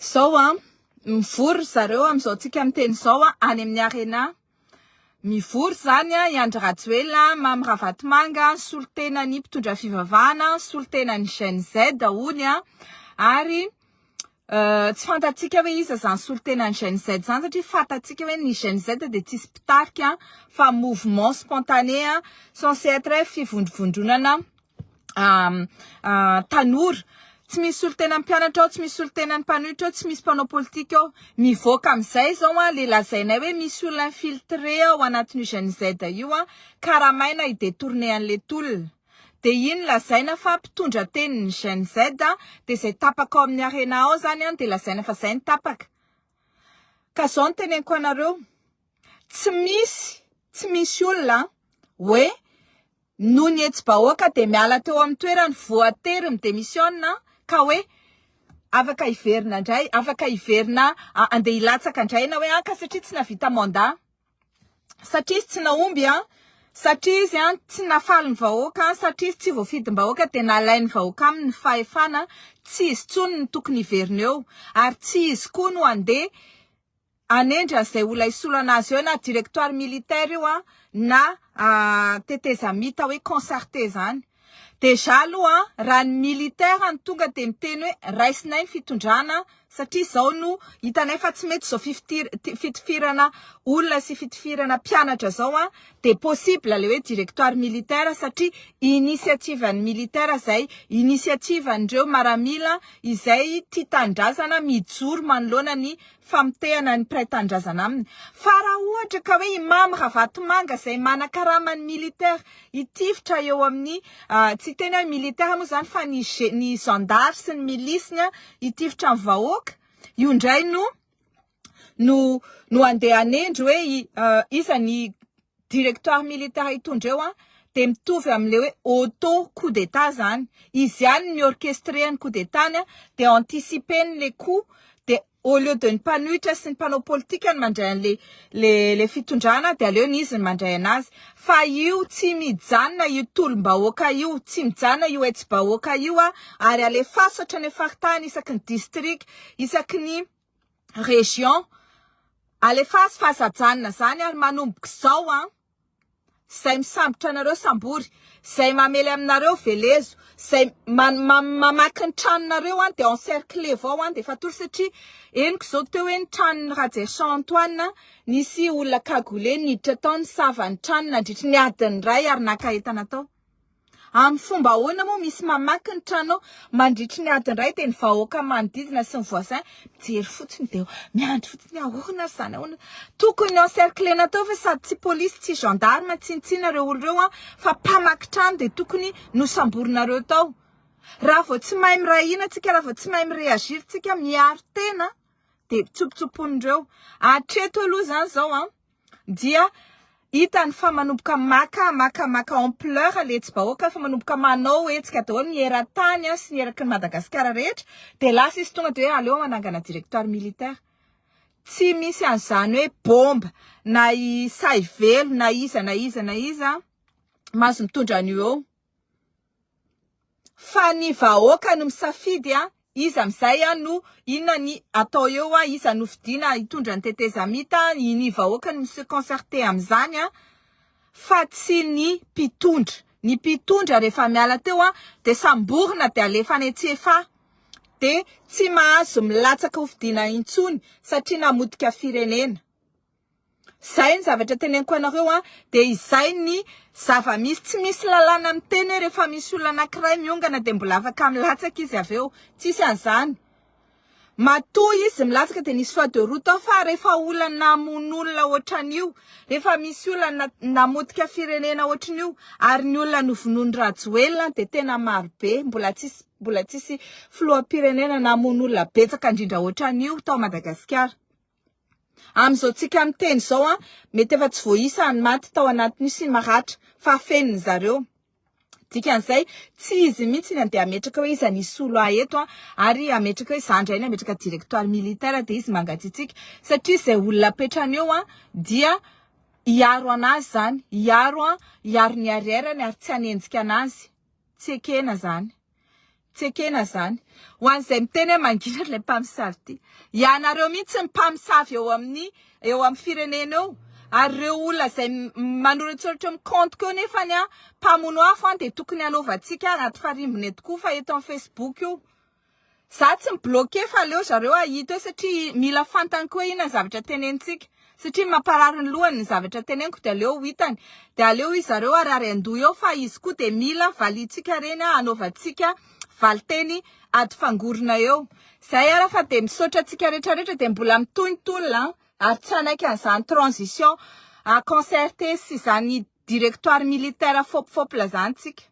Sao mivory zareo amizao tsika miteny zao any amin'ny arena. Mivory zany Iandry Rajoelina, Mamy Ravatomanga, solotenan'ny mpitondra fivavahana, solotenan'ny Gen Z hony ary tsy fantatsika hoe iza zany solotenan'ny Gen Z zany satria fantatsika hoe ny Gen Z de tsisy pitarika fa mouvement spontané censé être fivondrovondronana tanora. Tsy misy solotenan'ny mpianatra, tsy misy solotenan'ny mpanohitra, tsy misy mpanao politika mivoaka amizay zao le lazainay hoe misy olona infiltré ao anatin'ny Gen Z io karamaina idetourné an'le tolona. De iny lazaina fa mpitondra tenin'ny Gen Z de zay tapaka ao amin'ny arena ao zany de lazaina fa zay ny tapaka. Ka zao ny teneniko anareo, tsy misy olona hoe no ny etsy-bahoaka de miala teo amin'ny toerany voatery midémissionna ka hoe afaka iverina indray, afaka iverina andeha hilatsaka indray na hoe ka satria tsy navita mandat, satria izy tsy naomby satria izy tsy nafaly ny vahoaka, satria izy tsy voafidim-bahoaka de nalainy vahoaka aminy fahefana, tsy izy tsony ny tokony iverina eo ary tsy izy koa no andeha anendra zay olona isolo anazy eo na directoire militaire io na tetezamita hoe concerté zany. Deja aloha raha ny militaire ny tonga de miteny hoe raisinay ny fitondrana satria zao no hitanay fa tsy mety zao fitifirana olona sy fitifirana mpianatra zao de possible le hoe directoire militaire satria initiative ny militaire zay, initiative ndreo maramila izay tia tandrazana mijoro manoloana ny famitehana ny mpiray-tandrazana aminy. Fa raha ohatra ka hoe Mamy Ravatomanga zay manakarama ny militaire itifitra eo amin'ny tsy tena hoe militaire moa zany fa ny gendarme sy ny milice itifitra ny vahoaka, io ndray no andeha anendry hoe iza ny directoire militaire itondreo de mitovy am'le hoe auto coup d'état zany. Izy ihany ny orchestré ny coup d'état de anticiper les coups de au lieu de ny mpanohitra sy ny mpanao politika ny mandray le fitondrana de aleo izy ny mandray anazy. Fa io tsy mijanona io tolom-bahoaka io, tsy mijanona io etsy-bahoaka io ary alefaso hatrany faritany isaky ny district, isaky ny région, alefaso fahasajanona zany ary manomboka zao zay misambotra anareo sambory, zay mamely aminareo velezo, zay mamaky ny tranonareo de encercler avao de efa tory satria eniko zao teo hoe ny tranon'ny Rajean Antoine nisy olona kagole niditra tao ny savany tranony nandritra ny adiny ray ary nakahetana tao. Amin'ny fomba ahoana moa misy mamaky ny trano mandritra ny adiny ray de ny vahoaka manodidina sy ny voisin mijery fotsiny de miandry fotsiny ahoana zany ahoana. Tokony encerclena tao fa sady tsy police tsy gendarme tsinitsinareo oloreo fa mpamaky trano de tokony nosamborinareo tao. Raha vao tsy mahay mirahina tsika, raha vao tsy mahay mireagir tsika miaro tena de tsopotsoponindreo. Hatreto aloha zany zao dia hitany fa manomboka maka ampleur le etsy-bahoaka fa manomboka manao hetsika daholo ny eran-tany sy ny eraky ny Madagasikara rehetra de lasa izy tonga de hoe aleo manangana directoire militaire. Tsy misy an'izany hoe bomba na say velo na iza mazo mitondra an'io eo. Fa ny vahoaka no misafidy iza amizay no inona ny atao eo iza no fidina hitondra ny tetezamita, ny vahoaka no se concerté amizany fa tsy ny mpitondra. Ny mpitondra rehefa miala teo de samborina de alefa any antsefa de tsy mahazo milatsaka ho fidina intsony satria namodika firenena. Zay ny zavatra teneniko anareo de izay ny zava-misy, tsy misy lalàna miteny rehefa misy olona anankiray miongana de mbola afaka milatsaka izy aveo, tsisy an'izany. Matoa izy milatsaka de nisy feuille de route fa rehefa olona namon'olona ohatran'io, rehefa misy olona namodika firenena ohatran'io ary ny olona novonoiny Rajoelina de tena marobe, mbola tsisy filoham-pirenena namon'olona betsaka indrindra ohatran'io tao Madagasikara. Amizao tsika miteny zao mety efa tsy voaisa ny maty tao anatiny sy maratra fa feniny zareo. Dikan'izay tsy izy mihitsy ny andeha ametraka hoe iza nisy olo eto ary ametraka hoe zandray ny ametraka directoire militaire de izy mangatsitsika satria zay olona petrany eo dia hiaro anazy zany, hiaro ny arrière-ny ary tsy hanenjika anazy, tsy ekena zany. Tsy ekena zany. Ho an'izay miteny mangina ilay mpamosavy ty. Ianareo mihitsy ny mpamosavy eo amin'ny firenena eo. Ary ireo olona izay manoritsoritra compte keo nefany mpamono afo dia tokony anaovantsika anaty farimbona eto koa fa eto amin'ny Facebook io. Za tsy mibloqué fa aleo zareo ahita satria mila fantany koa ina zavatra tenenitsika. Satria mamparary ny lohany ny zavatra teneniko dia aleo hitany. Dia aleo izy zareo arary andoha eo fa izy koa dia mila valitsika reny anaovantsika valiteny ady fangorona eo. Zay ara fa dia misaotra antsika rehetrarehetra dia mbola mitonitolona ary tsy anaiky an'izany transition concerté sy izany directoire militaire fopifopy lazantsika.